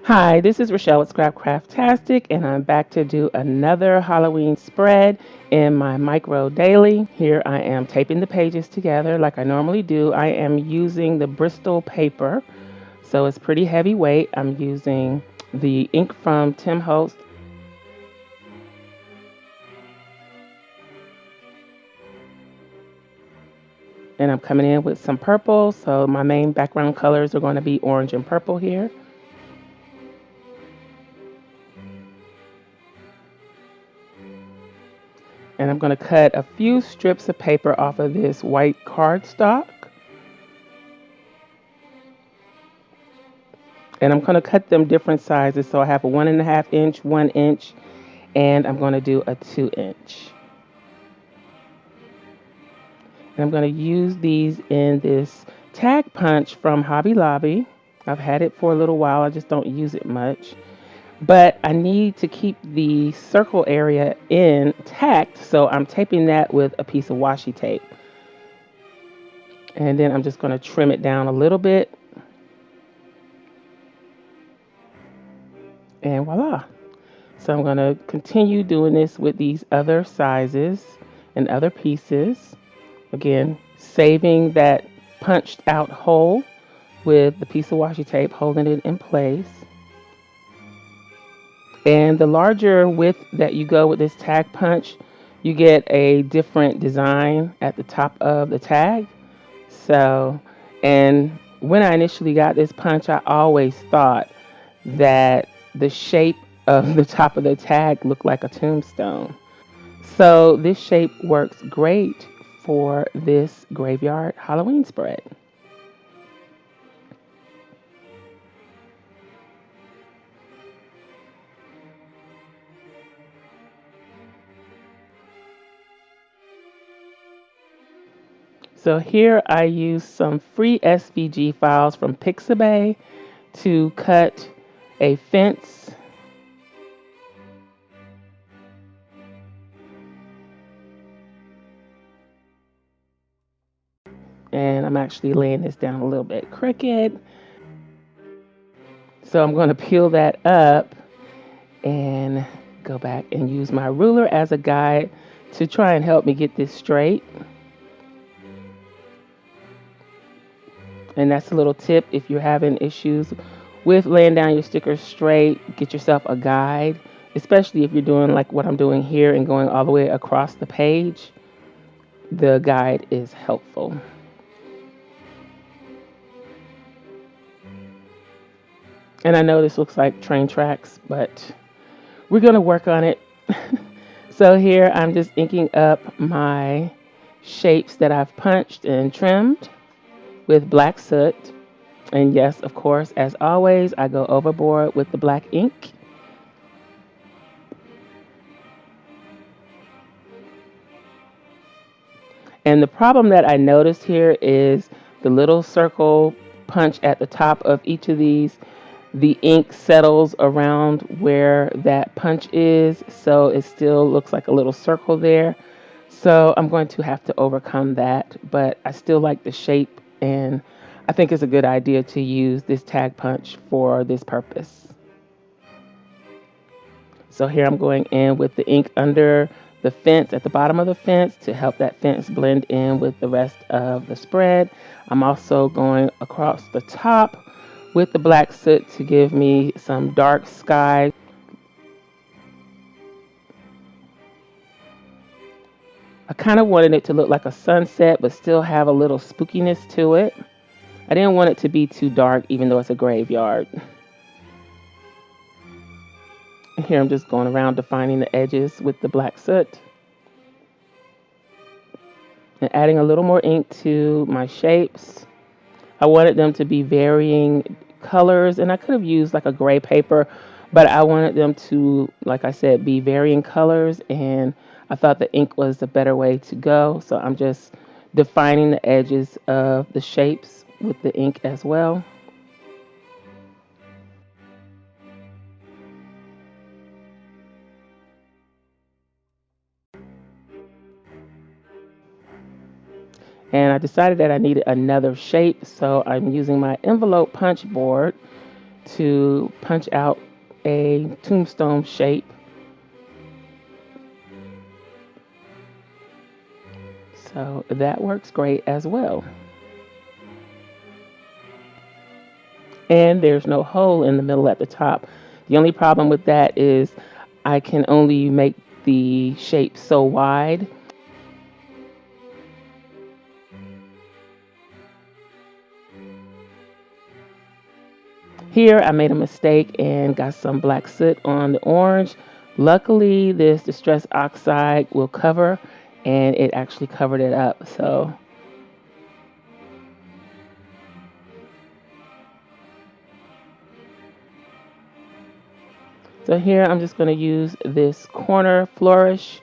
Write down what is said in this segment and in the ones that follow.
Hi, this is Rachelle with Scrapcraftastic, and I'm back to do another Halloween spread in my micro daily. Here I am taping the pages together like I normally do. I am using the Bristol paper, so it's pretty heavyweight. I'm using the ink from Tim Holtz, and I'm coming in with some purple. So my main background colors are going to be orange and purple here. And I'm going to cut a few strips of paper off of this white cardstock. And I'm going to cut them different sizes. So I have a 1.5 inch, 1 inch, and I'm going to do a 2 inch. And I'm going to use these in this tag punch from Hobby Lobby. I've had it for a little while. I just don't use it much. But I need to keep the circle area intact, so I'm taping that with a piece of washi tape. And then I'm just going to trim it down a little bit. And voila. So I'm going to continue doing this with these other sizes and other pieces. Again, saving that punched out hole with the piece of washi tape, holding it in place. And the larger width that you go with this tag punch, you get a different design at the top of the tag. So, and when I initially got this punch, I always thought that the shape of the top of the tag looked like a tombstone. So this shape works great for this graveyard Halloween spread. So here I use some free SVG files from Pixabay to cut a fence. And I'm actually laying this down a little bit crooked. So I'm going to peel that up and go back and use my ruler as a guide to try and help me get this straight. And that's a little tip if you're having issues with laying down your stickers straight, get yourself a guide, especially if you're doing like what I'm doing here and going all the way across the page. The guide is helpful. And I know this looks like train tracks, but we're going to work on it. So here I'm just inking up my shapes that I've punched and trimmed with black soot. And yes, of course, as always, I go overboard with the black ink. And the problem that I noticed here is the little circle punch at the top of each of these. The ink settles around where that punch is, so it still looks like a little circle there. So I'm going to have to overcome that, but I still like the shape, and I think it's a good idea to use this tag punch for this purpose. So here I'm going in with the ink under the fence at the bottom of the fence to help that fence blend in with the rest of the spread. I'm also going across the top with the black soot to give me some dark sky. I kind of wanted it to look like a sunset but still have a little spookiness to it. I didn't want it to be too dark even though it's a graveyard. Here I'm just going around defining the edges with the black soot and adding a little more ink to my shapes. I wanted them to be varying colors, and I could have used like a gray paper, but I wanted them to, like I said, be varying colors, and I thought the ink was the better way to go. So I'm just defining the edges of the shapes with the ink as well. And I decided that I needed another shape, so I'm using my envelope punch board to punch out a tombstone shape. So that works great as well. And there's no hole in the middle at the top. The only problem with that is I can only make the shape so wide. Here I made a mistake and got some black soot on the orange. Luckily, this distress oxide will cover, and it actually covered it up. So here I'm just going to use this corner flourish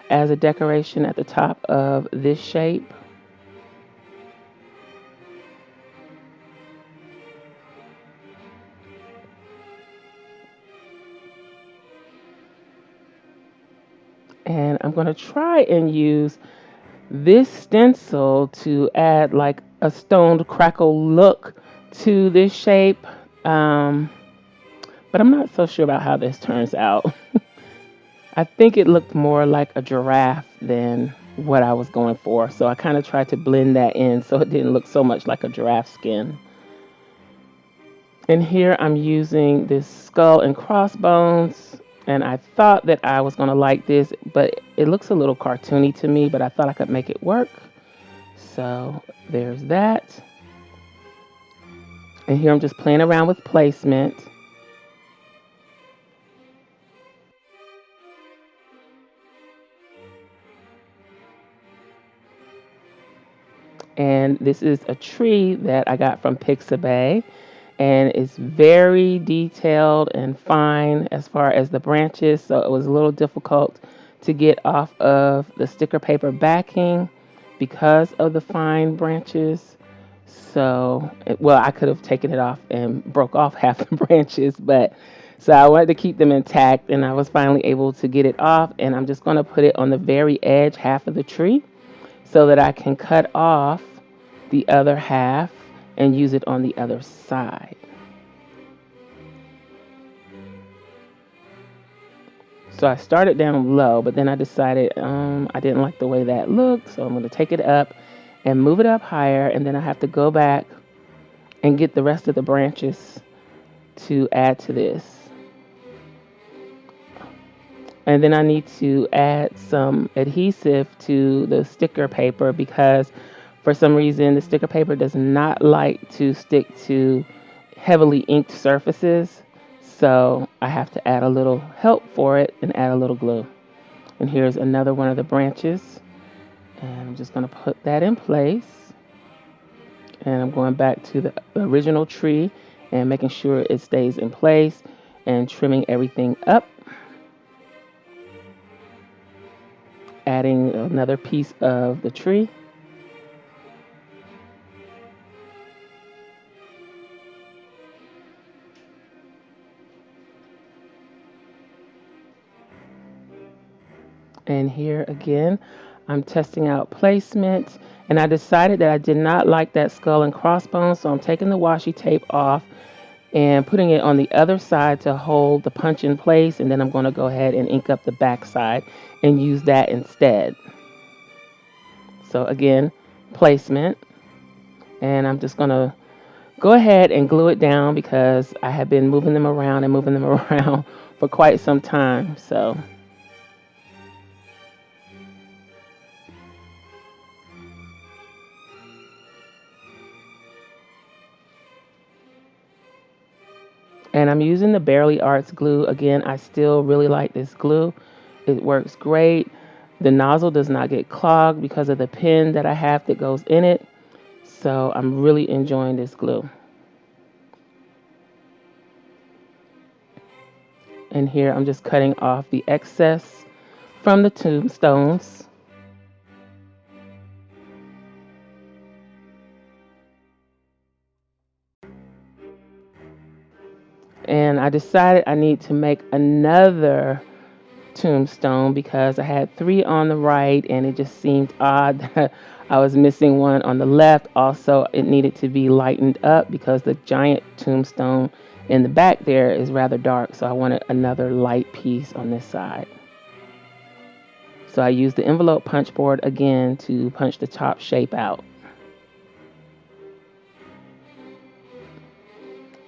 as a decoration at the top of this shape. And I'm going to try and use this stencil to add like a stoned crackle look to this shape. But I'm not so sure about how this turns out. I think it looked more like a giraffe than what I was going for. So I kind of tried to blend that in so it didn't look so much like a giraffe skin. And here I'm using this skull and crossbones. And I thought that I was going to like this, but it looks a little cartoony to me, but I thought I could make it work. So there's that. And here I'm just playing around with placement. And this is a tree that I got from Pixabay, and it's very detailed and fine as far as the branches, so it was a little difficult to get off of the sticker paper backing because of the fine branches. So, well, I could have taken it off and broke off half the branches, but so I wanted to keep them intact, and I was finally able to get it off, and I'm just going to put it on the very edge half of the tree so that I can cut off the other half and use it on the other side. So I started down low, but then I decided I didn't like the way that looked, so I'm going to take it up and move it up higher, and then I have to go back and get the rest of the branches to add to this. And then I need to add some adhesive to the sticker paper because for some reason the sticker paper does not like to stick to heavily inked surfaces. So I have to add a little help for it and add a little glue. And here's another one of the branches. And I'm just going to put that in place. And I'm going back to the original tree and making sure it stays in place and trimming everything up. Adding another piece of the tree. And here again, I'm testing out placement, and I decided that I did not like that skull and crossbones, so I'm taking the washi tape off and putting it on the other side to hold the punch in place, and then I'm going to go ahead and ink up the back side and use that instead. So again, placement, and I'm just going to go ahead and glue it down because I have been moving them around and moving them around for quite some time. So and I'm using the Barely Arts glue. Again, I still really like this glue. It works great. The nozzle does not get clogged because of the pin that I have that goes in it. So I'm really enjoying this glue. And here I'm just cutting off the excess from the tombstones. And I decided I need to make another tombstone because I had 3 on the right and it just seemed odd that I was missing one on the left. Also, it needed to be lightened up because the giant tombstone in the back there is rather dark. So I wanted another light piece on this side. So I used the envelope punch board again to punch the top shape out.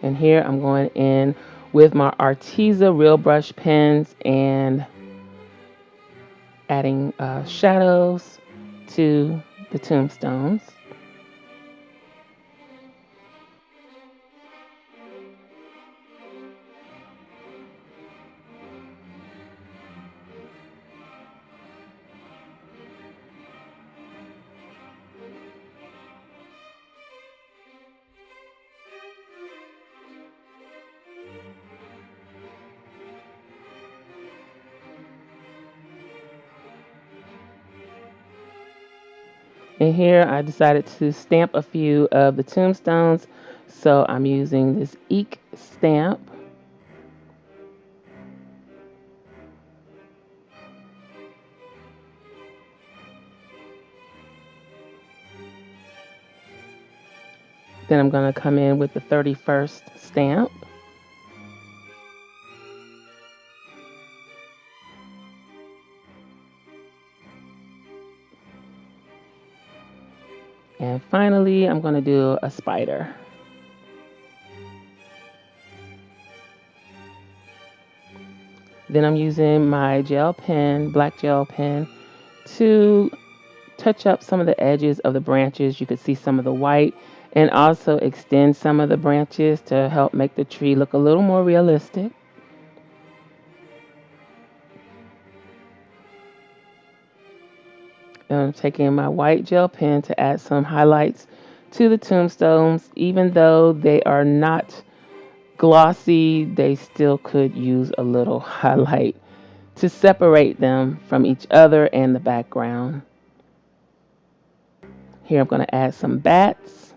And here I'm going in with my Arteza real brush pens and adding shadows to the tombstones. And here I decided to stamp a few of the tombstones. So I'm using this ink stamp. Then I'm going to come in with the 31st stamp. And finally, I'm going to do a spider. Then I'm using my gel pen, black gel pen, to touch up some of the edges of the branches. You could see some of the white, and also extend some of the branches to help make the tree look a little more realistic. And I'm taking my white gel pen to add some highlights to the tombstones. Even though they are not glossy, they still could use a little highlight to separate them from each other and the background. Here I'm going to add some bats.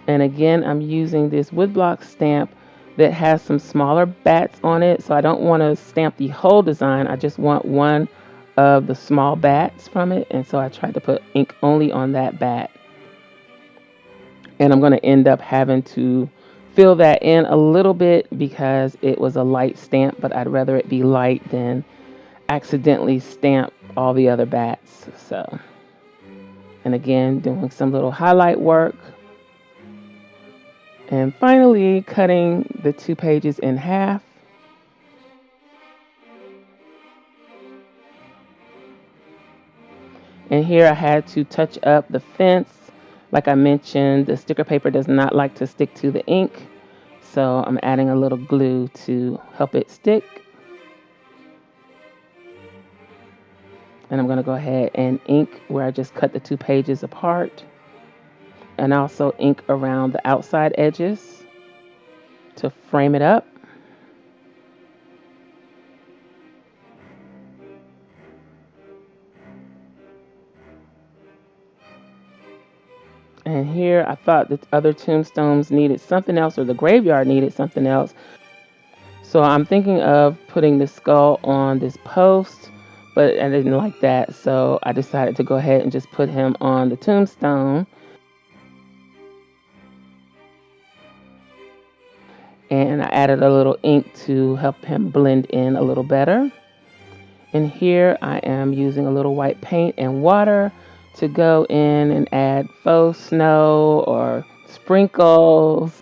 And again, I'm using this woodblock stamp that has some smaller bats on it. So I don't want to stamp the whole design. I just want one of the small bats from it. And so I tried to put ink only on that bat. And I'm going to end up having to fill that in a little bit because it was a light stamp, but I'd rather it be light than accidentally stamp all the other bats. So, and again, doing some little highlight work. And finally, cutting the 2 pages in half. And here I had to touch up the fence. Like I mentioned, the sticker paper does not like to stick to the ink. So I'm adding a little glue to help it stick. And I'm going to go ahead and ink where I just cut the 2 pages apart. And also ink around the outside edges to frame it up. And here I thought the other tombstones needed something else, or the graveyard needed something else. So I'm thinking of putting the skull on this post, but I didn't like that. So I decided to go ahead and just put him on the tombstone. And I added a little ink to help him blend in a little better. And here I am using a little white paint and water to go in and add faux snow or sprinkles.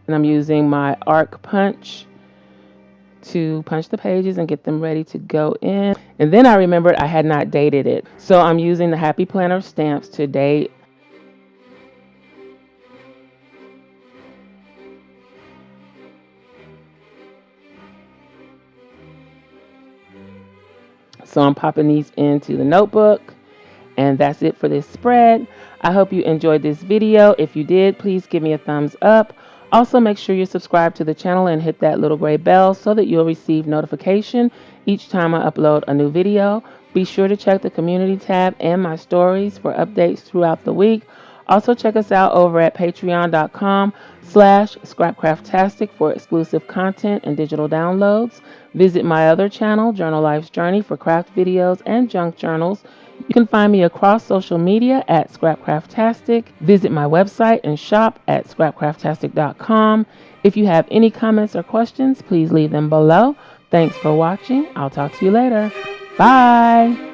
And I'm using my arc punch to punch the pages and get them ready to go in. And then I remembered I had not dated it. So I'm using the Happy Planner stamps to date. So I'm popping these into the notebook. And that's it for this spread. I hope you enjoyed this video. If you did, please give me a thumbs up. Also, make sure you subscribe to the channel and hit that little gray bell so that you'll receive notification each time I upload a new video. Be sure to check the community tab and my stories for updates throughout the week. Also, check us out over at patreon.com/Scrapcraftastic for exclusive content and digital downloads. Visit my other channel, Journal Life's Journey, for craft videos and junk journals. You can find me across social media at Scrapcraftastic. Visit my website and shop at scrapcraftastic.com. If you have any comments or questions, please leave them below. Thanks for watching. I'll talk to you later. Bye.